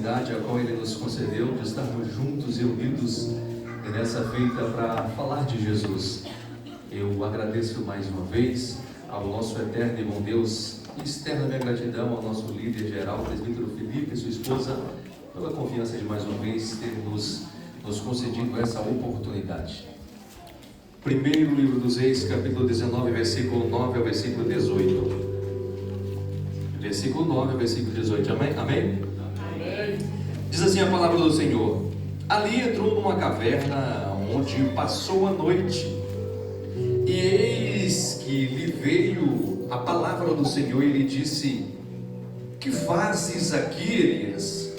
oportunidade a qual Ele nos concedeu de estarmos juntos e unidos nessa feita para falar de Jesus. Eu agradeço mais uma vez ao nosso eterno e bom Deus e externo a minha gratidão ao nosso líder geral, o presbítero Felipe e sua esposa, pela confiança de mais uma vez ter nos concedido essa oportunidade. Primeiro livro dos Reis, capítulo 19, versículo 9 ao versículo 18. Versículo 9 ao versículo 18, amém? Amém? Amém. Diz assim a palavra do Senhor: ali entrou numa caverna onde passou a noite, e eis que lhe veio a palavra do Senhor e lhe disse: que fazes aqui, Elias?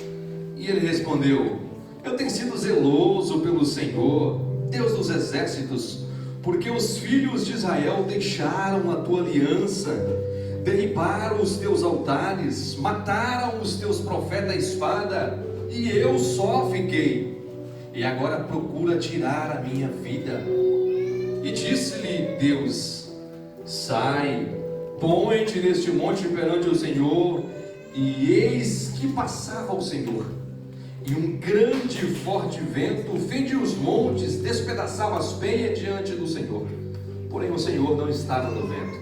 E ele respondeu: eu tenho sido zeloso pelo Senhor, Deus dos exércitos, porque os filhos de Israel deixaram a tua aliança, derribaram os teus altares, mataram os teus profetas à espada, e eu só fiquei, e agora procura tirar a minha vida. E disse-lhe Deus: sai, põe-te neste monte perante o Senhor. E eis que passava o Senhor, e um grande e forte vento fendia os montes, despedaçava as penhas diante do Senhor. Porém o Senhor não estava no vento.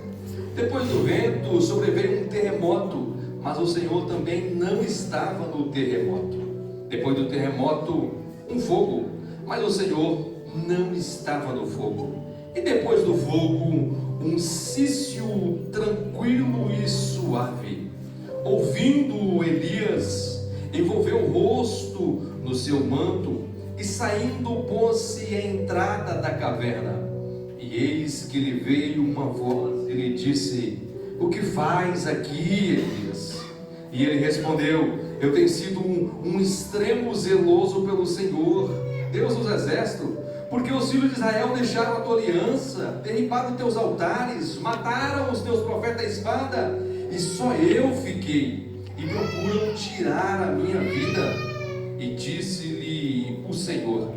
Depois do vento sobreveio um terremoto, mas o Senhor também não estava no terremoto. Depois do terremoto, um fogo, mas o Senhor não estava no fogo. E depois do fogo, um cício tranquilo e suave. Ouvindo Elias, envolveu o rosto no seu manto e saindo pôs-se à entrada da caverna. E eis que lhe veio uma voz e lhe disse: o que faz aqui, Elias? E ele respondeu: eu tenho sido um extremo zeloso pelo Senhor, Deus dos exércitos, porque os filhos de Israel deixaram a tua aliança, derribaram teus altares, mataram os teus profetas à espada, e só eu fiquei, e procuram tirar a minha vida. E disse-lhe o Senhor: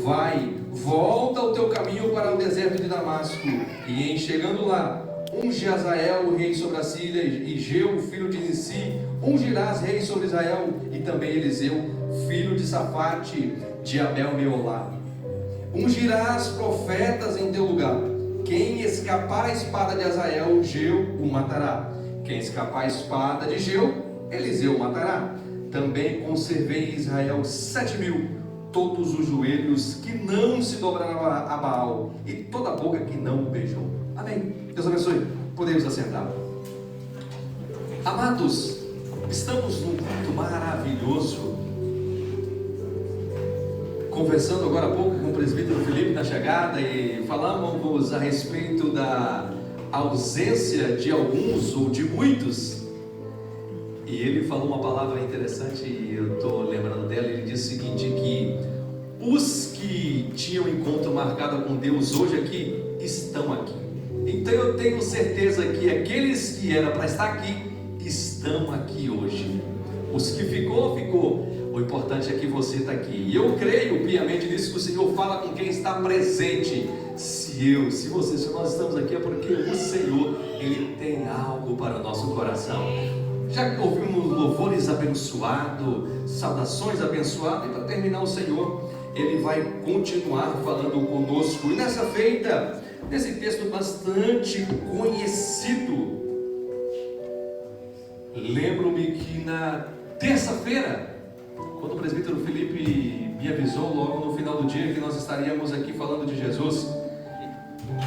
vai, volta ao teu caminho para o deserto de Damasco, e em chegando lá, unge Azael, rei sobre a Síria, e Jeu, filho de Nissi, ungirás rei sobre Israel, e também Eliseu, filho de Safate, de Abel-Meolá. Ungirás profetas em teu lugar. Quem escapar a espada de Azael, Jeu o matará. Quem escapar a espada de Jeu, Eliseu o matará. Também conservei em Israel 7.000, todos os joelhos que não se dobraram a Baal, e toda a boca que não o beijou. Amém. Deus abençoe. Podemos assentar. Amados, estamos num culto maravilhoso. Conversando agora há pouco com o presbítero Felipe na chegada, e falamos a respeito da ausência de alguns ou de muitos. E ele falou uma palavra interessante, e eu estou lembrando dela. Ele disse o seguinte: que os que tinham encontro marcado com Deus hoje aqui, estão aqui. Então eu tenho certeza que aqueles que eram para estar aqui, estão aqui hoje. Os que ficou. O importante é que você está aqui. E eu creio piamente nisso, que o Senhor fala com quem está presente. Se nós estamos aqui, é porque o Senhor, Ele tem algo para o nosso coração. Já ouvimos louvores abençoados, saudações abençoadas, e para terminar, o Senhor, Ele vai continuar falando conosco. E nessa feita, nesse texto bastante conhecido, lembro-me que na terça-feira, quando o presbítero Felipe me avisou logo no final do dia que nós estaríamos aqui falando de Jesus,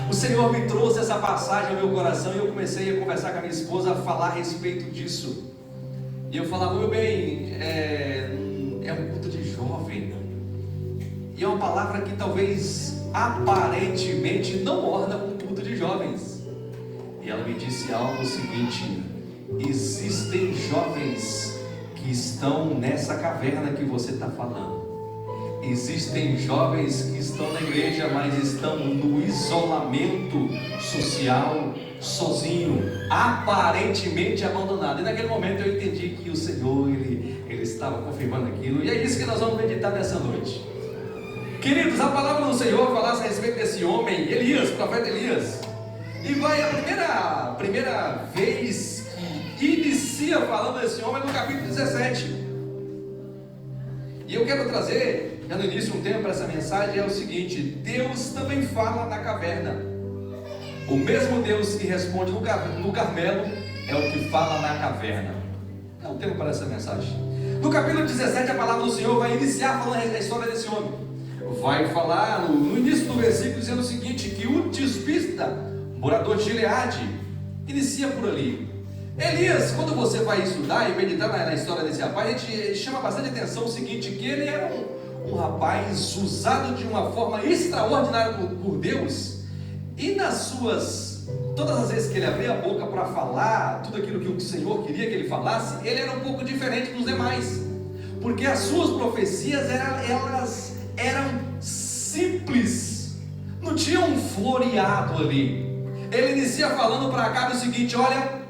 o Senhor me trouxe essa passagem ao meu coração, e eu comecei a conversar com a minha esposa, a falar a respeito disso. E eu falava: meu bem, é um culto de jovem, e é uma palavra que talvez aparentemente não orna com o culto de jovens. E ela me disse algo seguinte: existem jovens que estão nessa caverna que você está falando. Existem jovens que estão na igreja, mas estão no isolamento social, sozinho, aparentemente abandonado. E naquele momento eu entendi que o Senhor, Ele estava confirmando aquilo. E é isso que nós vamos meditar nessa noite. Queridos, a palavra do Senhor falasse a respeito desse homem, Elias, profeta Elias. E vai a primeira vez que inicia falando desse homem no capítulo 17. E eu quero trazer, já no início, um tema para essa mensagem, é o seguinte: Deus também fala na caverna. O mesmo Deus que responde no Carmelo é o que fala na caverna. É o tema para essa mensagem. No capítulo 17, a palavra do Senhor vai iniciar falando a história desse homem. Vai falar no início do versículo dizendo o seguinte: que o tisbita, morador de Gileade, inicia por ali. Elias, quando você vai estudar e meditar na história desse rapaz, a gente chama bastante atenção o seguinte: que ele era um rapaz usado de uma forma extraordinária por Deus, e todas as vezes que ele abria a boca para falar tudo aquilo que o Senhor queria que ele falasse, ele era um pouco diferente dos demais, porque as suas profecias elas eram simples, não tinha um floreado ali. Ele inicia falando para Acabe o seguinte: olha,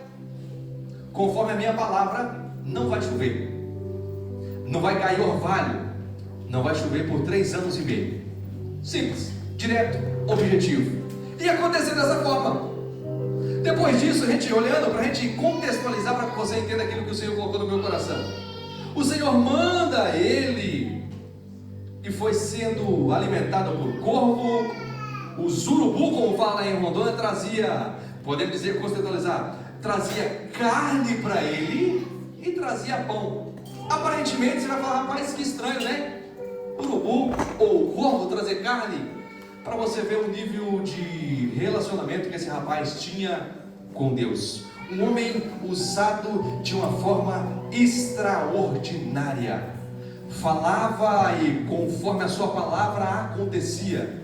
conforme a minha palavra, não vai chover, não vai cair orvalho, não vai chover por 3 anos e meio. Simples, direto, objetivo. E aconteceu dessa forma. Depois disso, a gente olhando, para a gente contextualizar, para que você entenda aquilo que o Senhor colocou no meu coração, o Senhor manda ele, e foi sendo alimentado por corvo. O urubu, como fala lá em Rondônia, trazia, podemos dizer, contextualizar, trazia carne para ele e trazia pão. Aparentemente você vai falar: rapaz, que estranho, né? Urubu ou corvo trazer carne. Para você ver o nível de relacionamento que esse rapaz tinha com Deus. Um homem usado de uma forma extraordinária. Falava e conforme a sua palavra acontecia.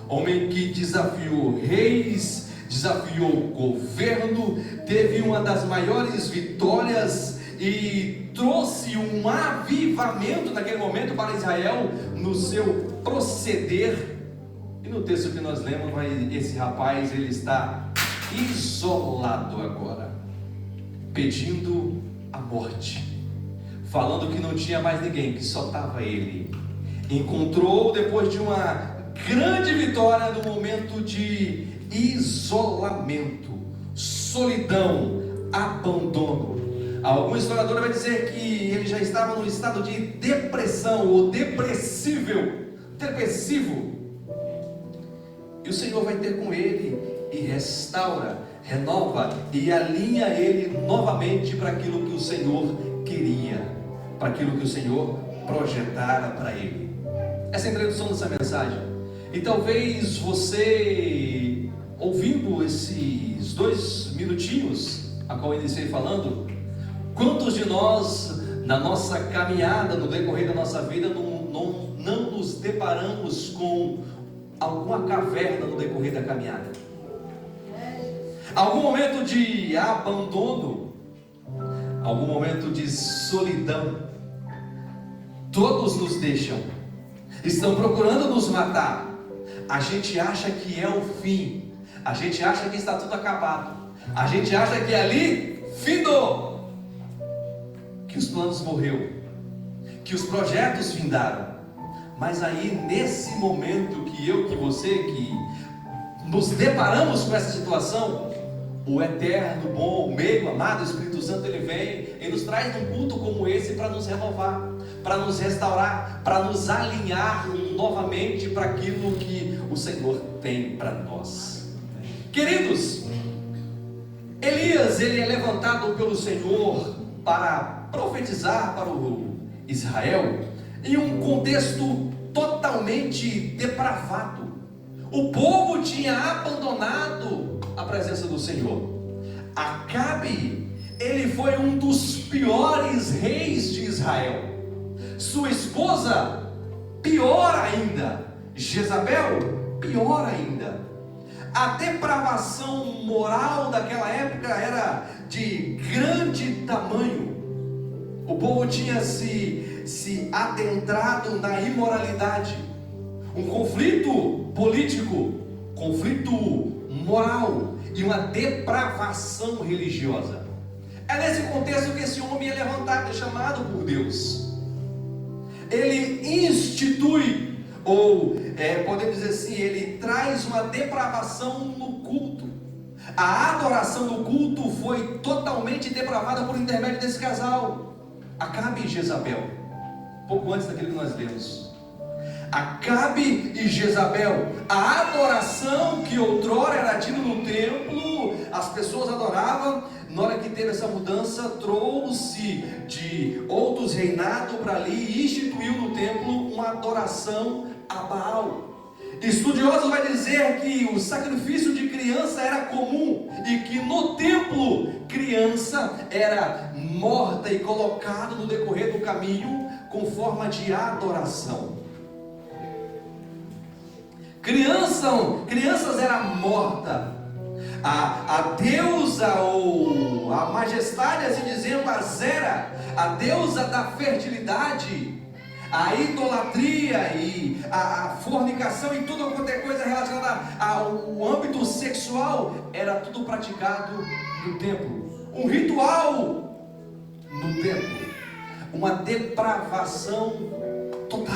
Homem que desafiou reis, desafiou o governo, teve uma das maiores vitórias e trouxe um avivamento naquele momento para Israel no seu proceder. E no texto que nós lemos, esse rapaz, ele está isolado agora, pedindo a morte, falando que não tinha mais ninguém, que só estava ele. Encontrou, depois de uma grande vitória, no momento de isolamento, solidão, abandono. Algum historiador vai dizer que ele já estava num estado de depressão ou depressivo. E o Senhor vai ter com ele e restaura, renova e alinha ele novamente para aquilo que o Senhor queria, para aquilo que o Senhor projetara para ele. Essa é a introdução dessa mensagem. E talvez você, ouvindo esses 2 minutinhos a qual eu iniciei falando, quantos de nós, na nossa caminhada, no decorrer da nossa vida, não nos deparamos com alguma caverna no decorrer da caminhada? Algum momento de abandono, algum momento de solidão. Todos nos deixam, estão procurando nos matar. A gente acha que é o fim, a gente acha que está tudo acabado, a gente acha que ali findou, que os planos morreu, que os projetos findaram. Mas aí, nesse momento que eu, que você, que nos deparamos com essa situação, o eterno, bom, meio amado Espírito Santo, ele vem e nos traz um culto como esse para nos renovar, para nos restaurar, para nos alinhar novamente para aquilo que o Senhor tem para nós. Queridos, Elias, ele é levantado pelo Senhor para profetizar para o Israel em um contexto totalmente depravado. O povo tinha abandonado a presença do Senhor. Acabe, ele foi um dos piores reis de Israel. Sua esposa, pior ainda. Jezabel, pior ainda. A depravação moral daquela época era de grande tamanho. O povo tinha se adentrado na imoralidade. Um conflito político, conflito moral e uma depravação religiosa. É nesse contexto que esse homem é levantado, é chamado por Deus. Ele institui, ou podemos dizer assim, ele traz uma depravação no culto. A adoração do culto foi totalmente depravada por intermédio desse casal, Acabe e Jezabel. pouco antes daquilo que nós lemos. Acabe e Jezabel, a adoração que outrora era tida no templo, as pessoas adoravam. Na hora que teve essa mudança, trouxe de outros reinados para ali e instituiu no templo uma adoração a Baal. Estudiosos vai dizer que o sacrifício de criança era comum e que no templo criança era morta e colocada no decorrer do caminho com forma de adoração. Crianças eram mortas. A deusa ou a majestade, assim dizendo, Azera, a deusa da fertilidade, a idolatria e a fornicação e tudo qualquer coisa relacionada ao âmbito sexual, era tudo praticado no templo. Um ritual no templo, uma depravação total.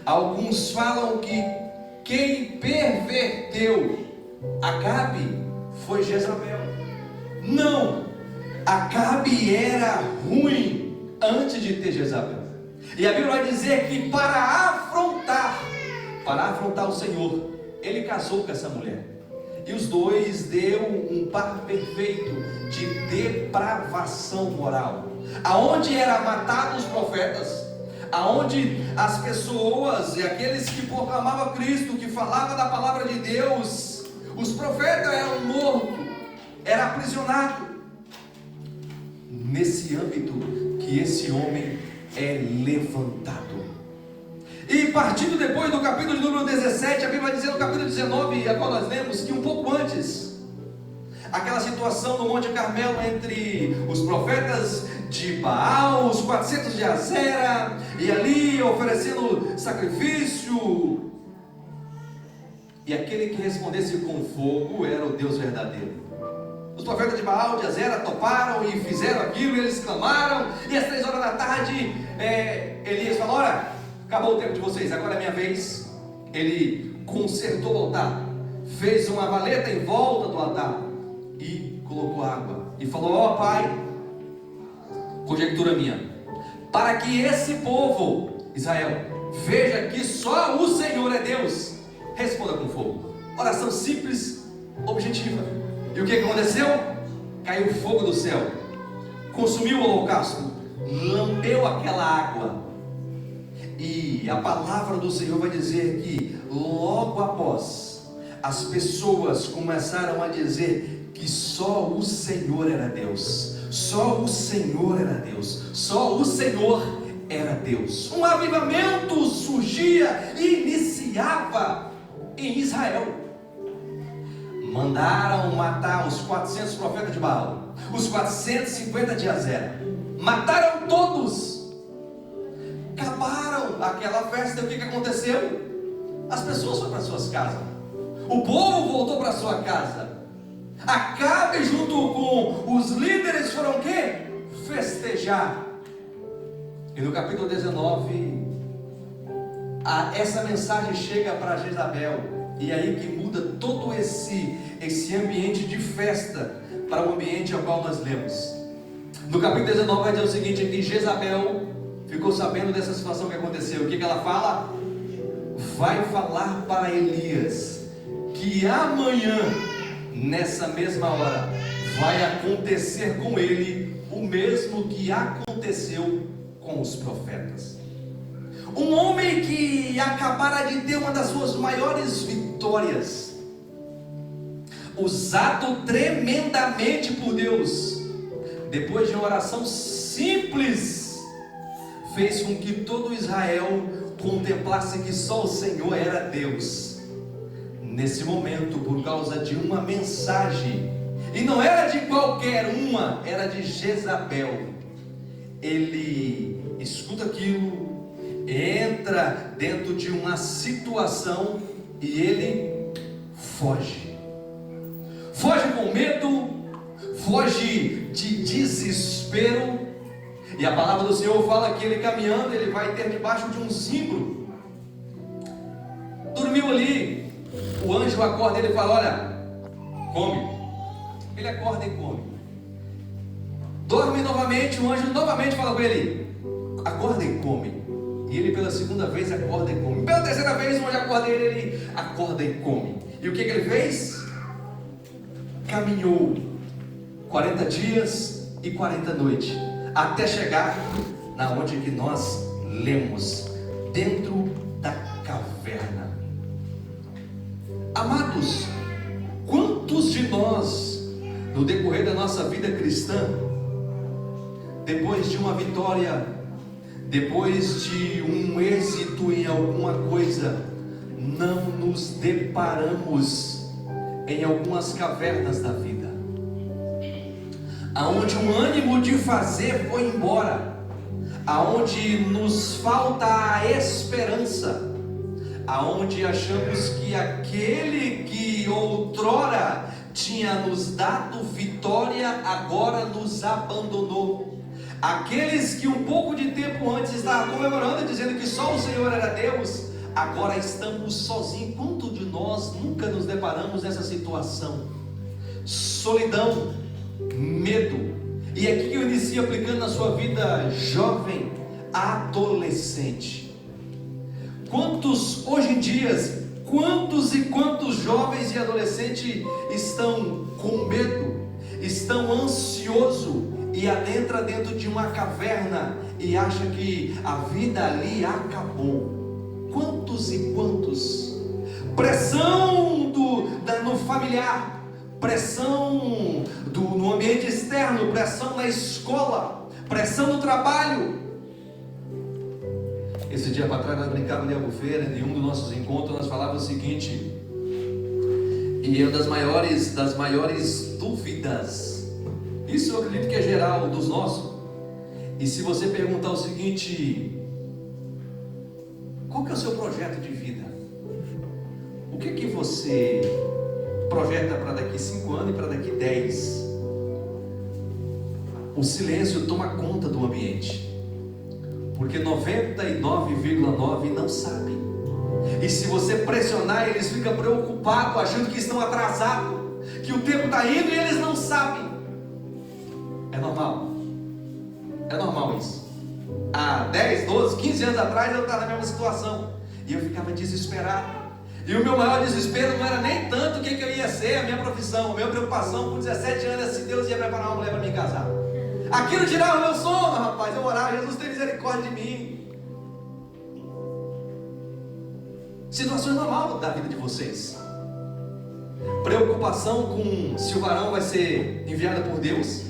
Alguns falam que quem perverteu Acabe foi Jezabel. Não, Acabe era ruim antes de ter Jezabel. E a Bíblia vai dizer que para afrontar o Senhor, ele casou com essa mulher. E os dois deu um par perfeito de depravação moral. Aonde era matado os profetas, aonde as pessoas e aqueles que proclamavam Cristo, que falavam da palavra de Deus, os profetas eram mortos, eram aprisionados. Nesse âmbito que esse homem é levantado. E partindo depois do capítulo número 17, a Bíblia vai dizer no capítulo 19, a qual nós lemos, que um pouco antes, aquela situação no Monte Carmelo entre os profetas de Baal, os 400 de Azera, e ali oferecendo sacrifício, e aquele que respondesse com fogo era o Deus verdadeiro. Os profetas de Baal, de Azera, toparam e fizeram aquilo, e eles clamaram, e às 3 horas da tarde, Elias falou: olha, acabou o tempo de vocês, agora é minha vez. Ele consertou o altar, fez uma valeta em volta do altar, e colocou água, e falou: ó Pai, conjectura minha, para que esse povo, Israel, veja que só o Senhor é Deus, responda com fogo. Oração simples, objetiva. E o que aconteceu? Caiu fogo do céu, consumiu o holocausto, lambeu aquela água. E a palavra do Senhor vai dizer que logo após, as pessoas começaram a dizer que só o Senhor era Deus, só o Senhor era Deus, só o Senhor era Deus. Um avivamento surgia e iniciava em Israel. Mandaram matar os 400 profetas de Baal, os 450 de Azera, mataram todos, acabaram aquela festa. O que aconteceu? As pessoas foram para suas casas, o povo voltou para sua casa. Acabe junto com os líderes foram o quê? Festejar. E no capítulo 19, essa mensagem chega para Jezabel. E aí que muda todo esse ambiente de festa para o ambiente ao qual nós lemos. No capítulo 19 vai dizer o seguinte: que Jezabel ficou sabendo dessa situação que aconteceu. O que ela fala? Vai falar para Elias que amanhã, nessa mesma hora, vai acontecer com ele o mesmo que aconteceu com os profetas. Um homem que acabara de ter uma das suas maiores vitórias, usado tremendamente por Deus, depois de uma oração simples, fez com que todo Israel contemplasse que só o Senhor era Deus. Nesse momento, por causa de uma mensagem, e não era de qualquer uma, era de Jezabel, ele escuta aquilo, entra dentro de uma situação e ele foge com medo, foge de desespero. E a palavra do Senhor fala que ele caminhando, ele vai ter debaixo de um zimbro. Dormiu ali, o anjo acorda e ele fala: olha, come. Ele acorda e come. Dorme novamente, o anjo novamente fala com ele: acorda e come. ele pela segunda vez acorda e come. Pela terceira vez, onde acorda ele acorda e come. E o que ele fez? Caminhou 40 dias e 40 noites, até chegar na onde que nós lemos, dentro da caverna. Amados, quantos de nós, no decorrer da nossa vida cristã, depois de uma vitória, depois de um êxito em alguma coisa, não nos deparamos em algumas cavernas da vida, aonde o ânimo de fazer foi embora, aonde nos falta a esperança, aonde achamos que aquele que outrora tinha nos dado vitória, agora nos abandonou. Aqueles que um pouco de tempo antes estavam comemorando, dizendo que só o Senhor era Deus, agora estamos sozinhos. Quanto de nós nunca nos deparamos nessa situação? Solidão, medo. E aqui que eu inicio aplicando na sua vida jovem, adolescente. Quantos hoje em dia, quantos e quantos jovens e adolescentes estão com medo, estão ansiosos e adentra dentro de uma caverna e acha que a vida ali acabou? Quantos e quantos? Pressão no familiar, pressão no ambiente externo, pressão na escola, pressão no trabalho. Esse dia para trás nós brincávamos em Albufeira, em um dos nossos encontros nós falávamos o seguinte, e uma das maiores dúvidas, isso eu acredito que é geral dos nossos, e se você perguntar o seguinte: qual que é o seu projeto de vida? O que você projeta para daqui 5 anos e para daqui 10? O silêncio toma conta do ambiente, porque 99,9% não sabem. E se você pressionar, eles ficam preocupados, achando que estão atrasados, que o tempo está indo e eles não sabem. É normal. É normal isso. Há 10, 12, 15 anos atrás eu estava na mesma situação, e eu ficava desesperado. E o meu maior desespero não era nem tanto o que eu ia ser, a minha profissão. A minha preocupação com 17 anos é se Deus ia preparar uma mulher para me casar. Aquilo tirava o meu sono, rapaz. Eu orava: Jesus, tem misericórdia de mim. Situações normais da vida de vocês. Preocupação com se o varão vai ser enviado por Deus,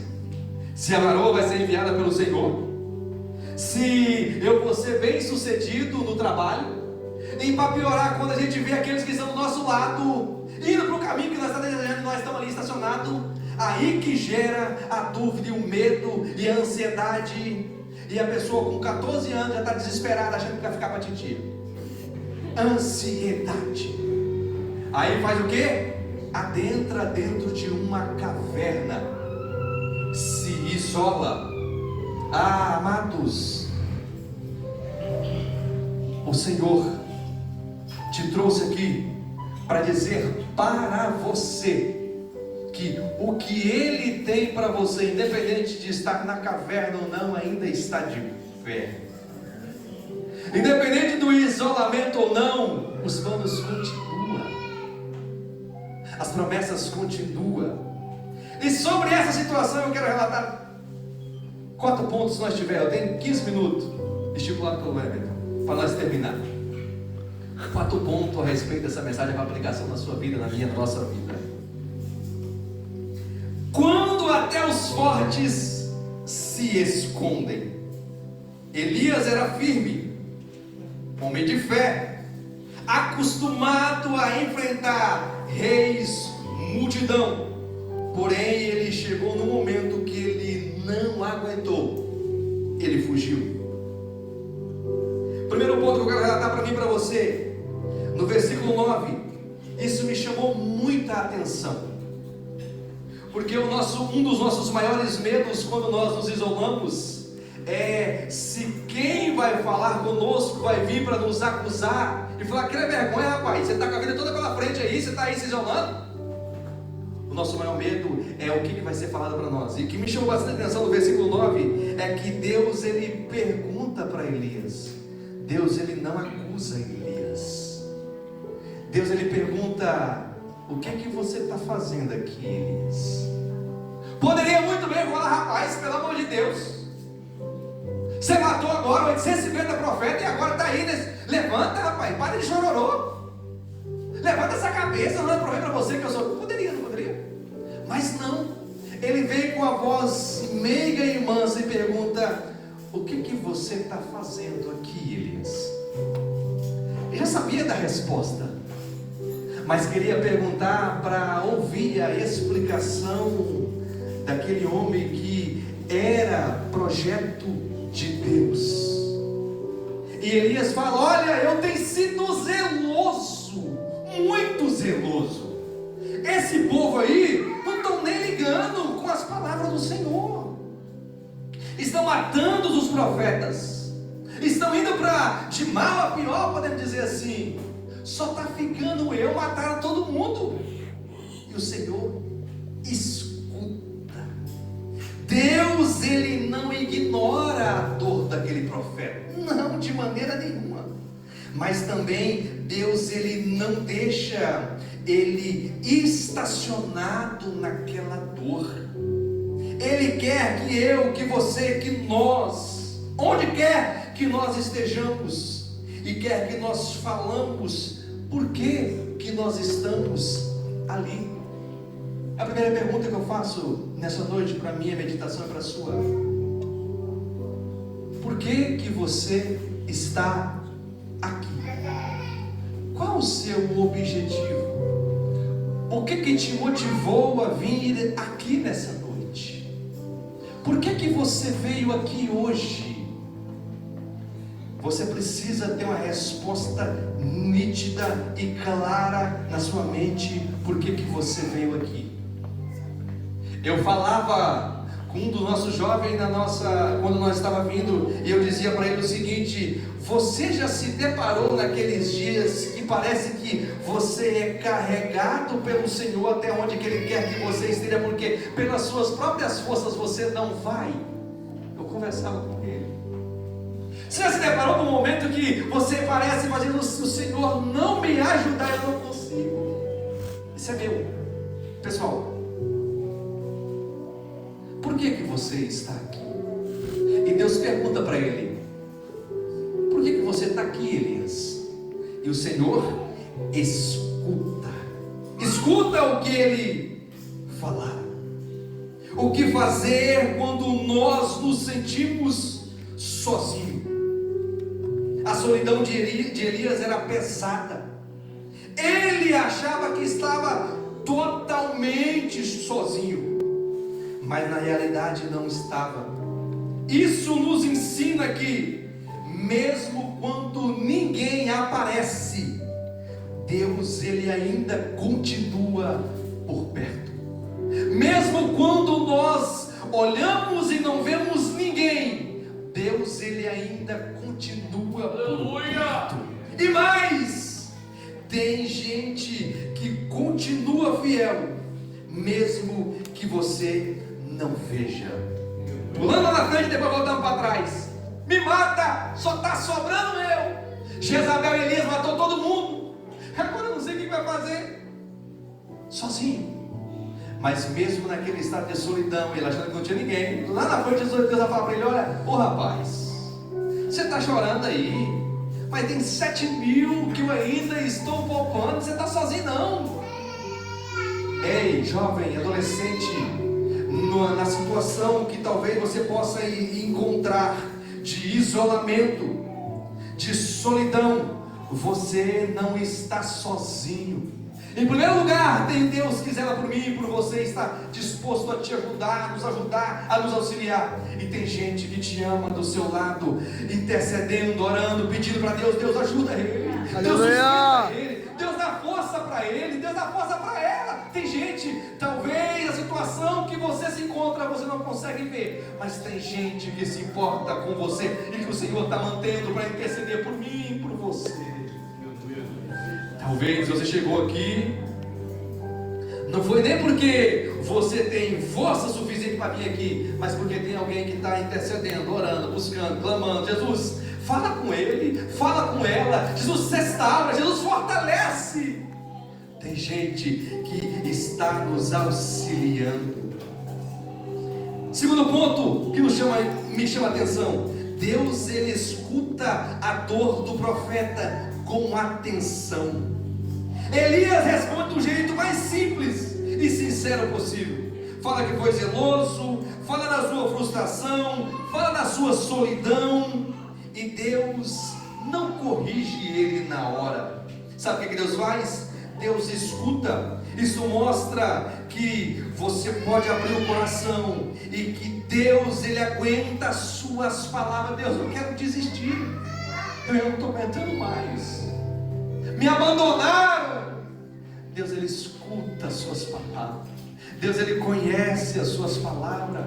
se a varoa vai ser enviada pelo Senhor, se eu vou ser bem sucedido no trabalho. E para piorar, quando a gente vê aqueles que estão do nosso lado indo para o caminho que nós estamos desejando, nós estamos ali estacionados. Aí que gera a dúvida e o medo e a ansiedade. E a pessoa com 14 anos já está desesperada, achando que vai ficar para titia. Ansiedade. Aí faz o quê? Adentra dentro de uma caverna, se isola. Ah, amados, o Senhor te trouxe aqui para dizer para você que o que Ele tem para você, independente de estar na caverna ou não, ainda está de pé. Independente do isolamento ou não, os planos continuam, as promessas continuam. E sobre essa situação eu quero relatar 4 pontos. Se nós tivermos, eu tenho 15 minutos estipulado pelo Everton para nós terminar. 4 pontos a respeito dessa mensagem para aplicação na sua vida, na minha, na nossa vida. Quando até os fortes se escondem. Elias era firme, homem de fé, acostumado a enfrentar reis, multidão. Porém, ele chegou no momento que ele não aguentou, ele fugiu. Primeiro ponto que eu quero relatar para mim e para você, no versículo 9, isso me chamou muita atenção, porque um dos nossos maiores medos quando nós nos isolamos é se quem vai falar conosco vai vir para nos acusar e falar: que vergonha, rapaz, você está com a vida toda pela frente aí, você está aí se isolando. O nosso maior medo é o que vai ser falado para nós. E o que me chamou bastante atenção no versículo 9 é que Deus, ele pergunta para Elias: Deus ele não acusa Elias. Deus ele pergunta: o que é que você está fazendo aqui, Elias? Poderia muito bem falar: rapaz, pelo amor de Deus, você matou agora 850 profetas e agora está aí, levanta, rapaz, para de chororô, levanta essa cabeça, não é problema para você que eu sou. Poderia, não poderia? Mas não, ele vem com a voz meiga e mansa e pergunta: o que você está fazendo aqui, Elias? Ele já sabia da resposta, mas queria perguntar para ouvir a explicação daquele homem que era projeto de Deus. E Elias fala: olha, eu tenho sido zeloso, muito zeloso. Esse povo aí não estão nem ligando com as palavras do Senhor, estão matando os profetas, estão indo de mal a pior, podemos dizer assim. Só está ficando eu, mataram todo mundo. E o Senhor escuta. Deus ele não ignora a dor daquele profeta, não, de maneira nenhuma. Mas também Deus ele não deixa ele estacionado naquela dor. Ele quer que eu, que você, que nós, onde quer que nós estejamos, e quer que nós falamos por que nós estamos ali. A primeira pergunta que eu faço nessa noite, para a minha meditação e para a sua: por que você está aqui? Qual o seu objetivo? O que te motivou a vir aqui nessa noite? Por que você veio aqui hoje? Você precisa ter uma resposta nítida e clara na sua mente. Por que você veio aqui? Eu falava com um dos nossos jovens quando nós estávamos vindo, e eu dizia para ele o seguinte: você já se deparou naqueles dias que parece que você é carregado pelo Senhor até onde que Ele quer que você esteja, porque pelas suas próprias forças você não vai? Eu conversava com ele. Você já se deparou com um momento que você parece fazendo: o Senhor não me ajudar, eu não consigo? Isso é meu. Pessoal, por que você está aqui? E Deus pergunta para ele: por que você está aqui, Elias? E o Senhor escuta o que ele falar. O que fazer quando nós nos sentimos sozinhos? A solidão de Elias era pesada. Ele achava que estava totalmente sozinho, mas na realidade não estava. Isso nos ensina que mesmo quando ninguém aparece, Deus ele ainda continua por perto. Mesmo quando nós olhamos e não vemos ninguém, Deus ele ainda continua por perto. E mais, tem gente que continua fiel, mesmo que você não veja. Pulando lá na frente, depois voltando para trás. Me mata, só está sobrando eu. Jezabel e Elias matou todo mundo. Agora eu não sei o que vai fazer. Sozinho. Mas mesmo naquele estado de solidão, ele achando que não tinha ninguém, lá na frente Deus vai falar para ele: olha, ô rapaz, você está chorando aí, mas tem 7.000 que eu ainda estou poupando, você está sozinho não. Ei, jovem, adolescente, na situação que talvez você possa encontrar de isolamento, de solidão, você não está sozinho. Em primeiro lugar, tem Deus que zela por mim e por você, está disposto a te ajudar, a nos auxiliar. E tem gente que te ama do seu lado, intercedendo, orando, pedindo para Deus: Deus ajuda ele, Deus sustenta ele, Deus dá força para ele, Deus dá força para ela. Tem gente, talvez a situação que você se encontra, você não consegue ver, mas tem gente que se importa com você e que o Senhor está mantendo para interceder por mim e por você. Talvez você chegou aqui, não foi nem porque você tem força suficiente para vir aqui, mas porque tem alguém que está intercedendo, orando, buscando, clamando: Jesus, fala com ele. ele, fala com ela. Jesus restaura, Jesus fortalece. Tem gente que está nos auxiliando. Segundo ponto que me chama a atenção: Deus, ele escuta a dor do profeta com atenção. Elias responde do jeito mais simples e sincero possível. Fala que foi zeloso, fala da sua frustração, fala da sua solidão, e Deus não corrige ele na hora. Sabe o que Deus faz? Deus escuta. Isso mostra que você pode abrir o coração e que Deus, ele aguenta as suas palavras. Deus, eu quero desistir, eu não estou aguentando mais, me abandonaram. Deus, ele escuta as suas palavras. Deus, ele conhece as suas palavras.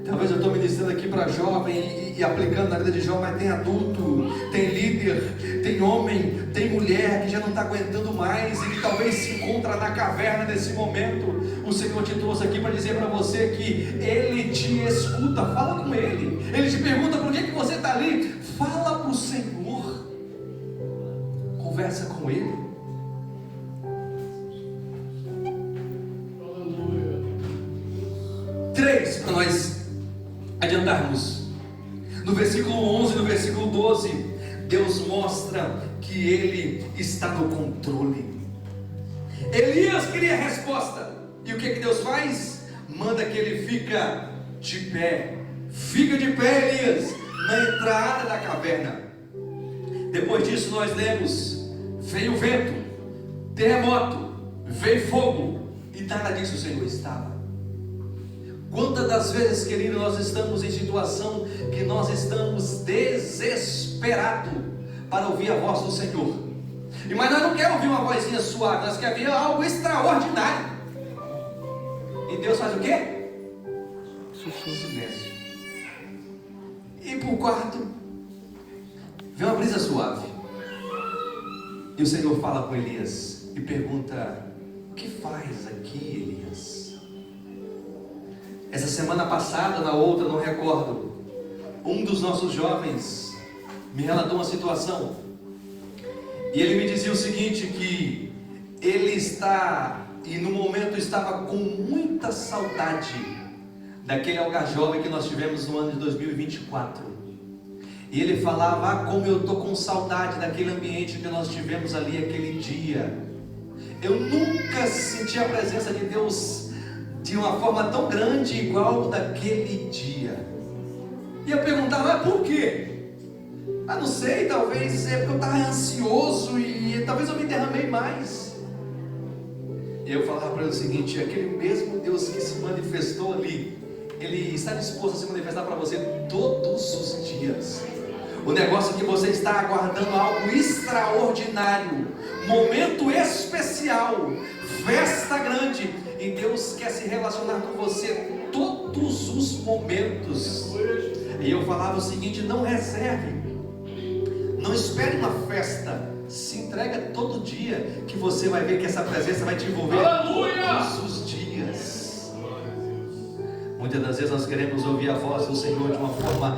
Talvez eu estou ministrando aqui para jovem e aplicando na vida de jovem, mas tem adulto, tem líder, tem homem, tem mulher que já não está aguentando mais e que talvez se encontra na caverna nesse momento. O Senhor te trouxe aqui para dizer para você que Ele te escuta. Fala com Ele. Ele te pergunta por que você está ali. Fala para o Senhor, conversa com Ele. 3, para nós adiantarmos. No versículo 11 e no versículo 12, Deus mostra que Ele está no controle. Elias queria resposta, e o que Deus faz? Manda que ele fica de pé. Fica de pé, Elias, na entrada da caverna. Depois disso nós lemos: veio vento, terremoto, veio fogo, e nada disso o Senhor estava. Quantas das vezes, querido, nós estamos em situação que nós estamos desesperados para ouvir a voz do Senhor, mas nós não queremos ouvir uma vozinha suave, nós queremos ouvir algo extraordinário. E Deus faz o quê? Silêncio. E por quarto, vem uma brisa suave, e o Senhor fala com Elias e pergunta: o que faz aqui, Elias? Essa semana passada, na outra, não recordo, um dos nossos jovens me relatou uma situação, e ele me dizia o seguinte, que ele no momento estava com muita saudade daquele Algar Jovem que nós tivemos no ano de 2024, e ele falava: como eu estou com saudade daquele ambiente que nós tivemos ali aquele dia. Eu nunca senti a presença de Deus de uma forma tão grande igual daquele dia. E eu perguntava: mas por quê? Não sei, talvez é porque eu estava ansioso e talvez eu me derramei mais. E eu falava para ele o seguinte: aquele mesmo Deus que se manifestou ali, Ele está disposto a se manifestar para você todos os dias. O negócio é que você está aguardando algo extraordinário, momento especial, festa grande, e Deus quer se relacionar com você todos os momentos. E eu falava o seguinte: não reserve, não espere uma festa, se entrega todo dia, que você vai ver que essa presença vai te envolver todos os dias. Muitas das vezes nós queremos ouvir a voz do Senhor de uma forma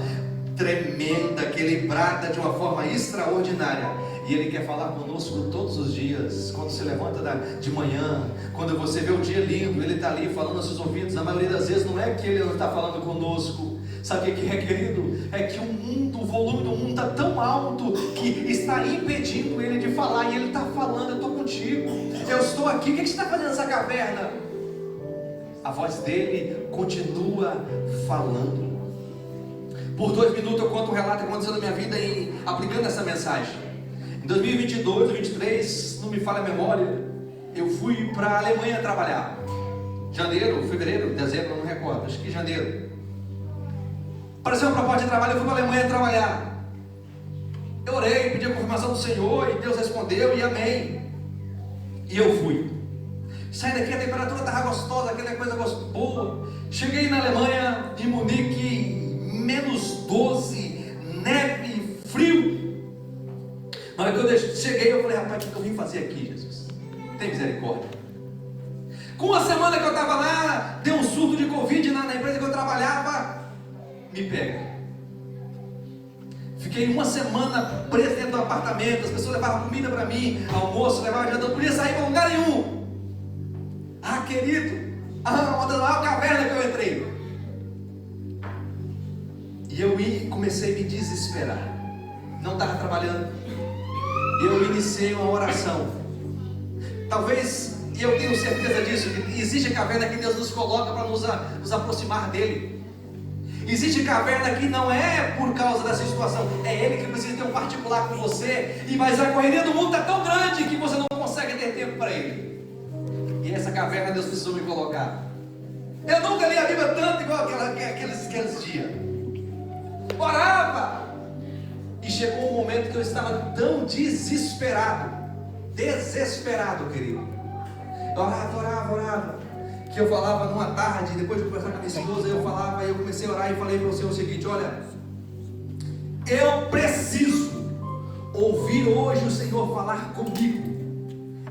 tremenda, que Ele brada de uma forma extraordinária, e Ele quer falar conosco todos os dias. Quando você levanta de manhã, quando você vê o dia lindo, Ele está ali falando aos seus ouvidos. Na maioria das vezes não é que Ele não está falando conosco. Sabe o que é, querido? É que o volume do mundo está tão alto que está impedindo Ele de falar, e Ele está falando: eu estou contigo, eu estou aqui. O que você está fazendo nessa caverna? A voz dele continua falando. Por 2 minutos eu conto um relato que aconteceu na minha vida aplicando essa mensagem. Em 2022 ou 2023, não me falha a memória, eu fui para a Alemanha trabalhar. Janeiro, fevereiro, dezembro, não recordo, acho que janeiro. Apareceu uma proposta de trabalho, eu fui para a Alemanha trabalhar. Eu orei, pedi a confirmação do Senhor, e Deus respondeu, e amém. E eu fui. Saí daqui, a temperatura estava gostosa, aquela coisa boa. Cheguei na Alemanha, em Munique, -12, neve, frio. Na hora que eu cheguei, eu falei: rapaz, o que eu vim fazer aqui, Jesus? Tem misericórdia. Com uma semana que eu estava lá, deu um surto de Covid na empresa que eu trabalhava. Me pega. Fiquei uma semana preso dentro do apartamento. As pessoas levavam comida para mim, almoço, levavam janta, não podia sair para lugar nenhum. Ah, querido, uma das maiores cavernas que eu entrei. E eu comecei a me desesperar. Não estava trabalhando. Eu iniciei uma oração. Talvez, e eu tenho certeza disso, que existe caverna que Deus nos coloca para nos aproximar dele. Existe caverna que não é por causa dessa situação, é Ele que precisa ter um particular com você. Mas a correria do mundo está tão grande que você não consegue ter tempo para Ele. E essa caverna Deus precisou me colocar. Eu nunca li a Bíblia tanto igual aqueles dias. Orava. E chegou um momento que eu estava tão desesperado, querido. Eu orava, que eu falava numa tarde, depois de conversar com a minha esposa, eu comecei a orar e falei para o Senhor o seguinte: olha, eu preciso ouvir hoje o Senhor falar comigo.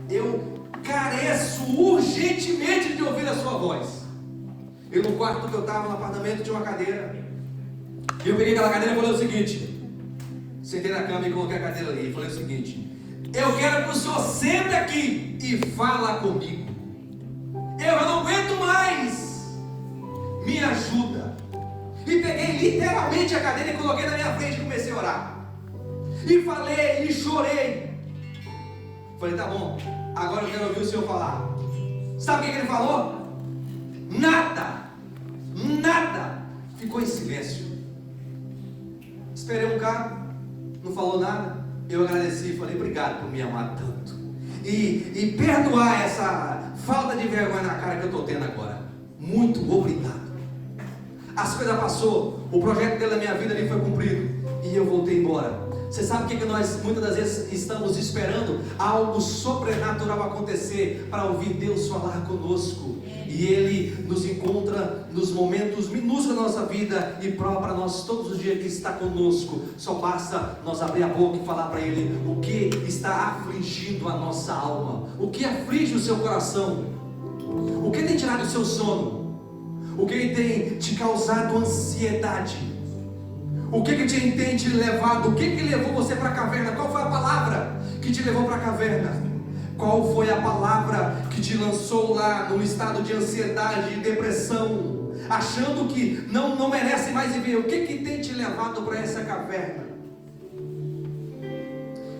Eu careço urgentemente de ouvir a sua voz. E no quarto que eu estava, no apartamento, tinha uma cadeira. E eu peguei aquela cadeira e falei o seguinte, sentei na cama e coloquei a cadeira ali e falei o seguinte: eu quero que o Senhor sente aqui e fala comigo. Eu não aguento mais, me ajuda. E peguei literalmente a cadeira e coloquei na minha frente e comecei a orar. E falei e chorei. Falei, tá bom, agora eu quero ouvir o Senhor falar. Sabe o que ele falou? Nada. Ficou em silêncio. Esperei um cara, não falou nada. Eu agradeci e falei, obrigado por me amar tanto. E perdoar essa falta de vergonha na cara que eu estou tendo agora. Muito obrigado. As coisas passou, o projeto dele na minha vida ali foi cumprido e eu voltei embora. Você sabe o que nós muitas das vezes estamos esperando? Algo sobrenatural acontecer para ouvir Deus falar conosco. E Ele nos encontra nos momentos minúsculos da nossa vida e prova para nós todos os dias que está conosco. Só basta nós abrir a boca e falar para Ele o que está afligindo a nossa alma, o que aflige o seu coração, o que tem tirado o seu sono, o que tem te causado ansiedade, o que tem te levado, o que levou você para a caverna. Qual foi a palavra que te levou para a caverna? Qual foi a palavra que te lançou lá no estado de ansiedade e depressão, achando que não merece mais viver? O que tem te levado para essa caverna?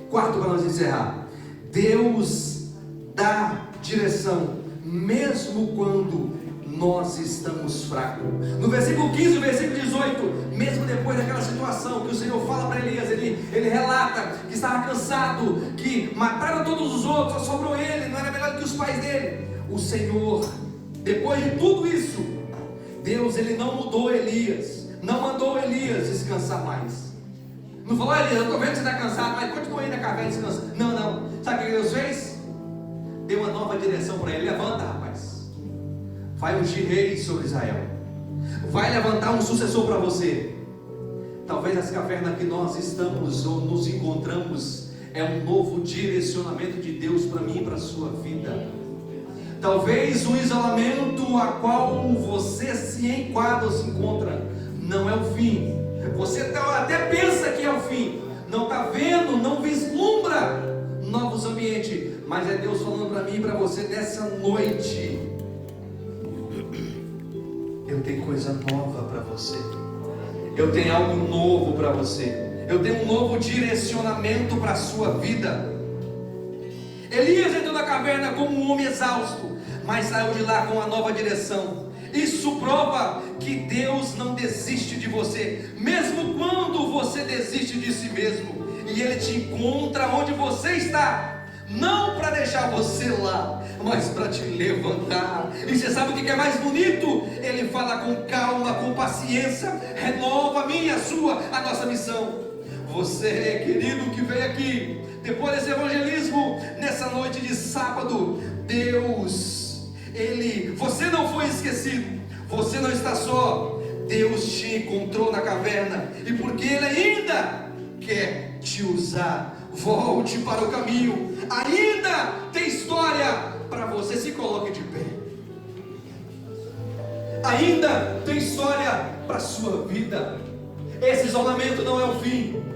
Quarto, para nós encerrar: Deus dá direção mesmo quando nós estamos fracos. No versículo 15, no versículo 18, mesmo depois daquela situação que o Senhor fala para Elias, ele relata que estava cansado, que mataram todos os outros, só sobrou ele, não era melhor do que os pais dele. O Senhor, depois de tudo isso, Deus, ele não mudou Elias, não mandou Elias descansar mais. Não falou: Elias, eu estou vendo que você está cansado, mas continua aí na caverna descansando. Não. Sabe o que Deus fez? Deu uma nova direção para ele. Levanta, rapaz, vai ungir rei sobre Israel, vai levantar um sucessor para você. Talvez as cavernas que nós estamos ou nos encontramos é um novo direcionamento de Deus para mim e para a sua vida. Talvez o isolamento a qual você se enquadra ou se encontra não é o fim. Você até pensa que é o fim, não está vendo, não vislumbra novos ambientes, mas é Deus falando para mim e para você nessa noite: eu tenho coisa nova para você, eu tenho algo novo para você, eu tenho um novo direcionamento para a sua vida. Elias entrou na caverna como um homem exausto, mas saiu de lá com uma nova direção. Isso prova que Deus não desiste de você, mesmo quando você desiste de si mesmo. E Ele te encontra onde você está, não para deixar você lá, mas para te levantar. E você sabe o que é mais bonito? Ele fala com calma, com paciência: renova a minha, a nossa missão. Você, querido, que veio aqui depois desse evangelismo, nessa noite de sábado, você não foi esquecido, você não está só. Deus te encontrou na caverna, e porque Ele ainda quer te usar, volte para o caminho. Ainda tem história para você. Se coloque de pé. Ainda tem história para a sua vida. Esse isolamento não é o fim.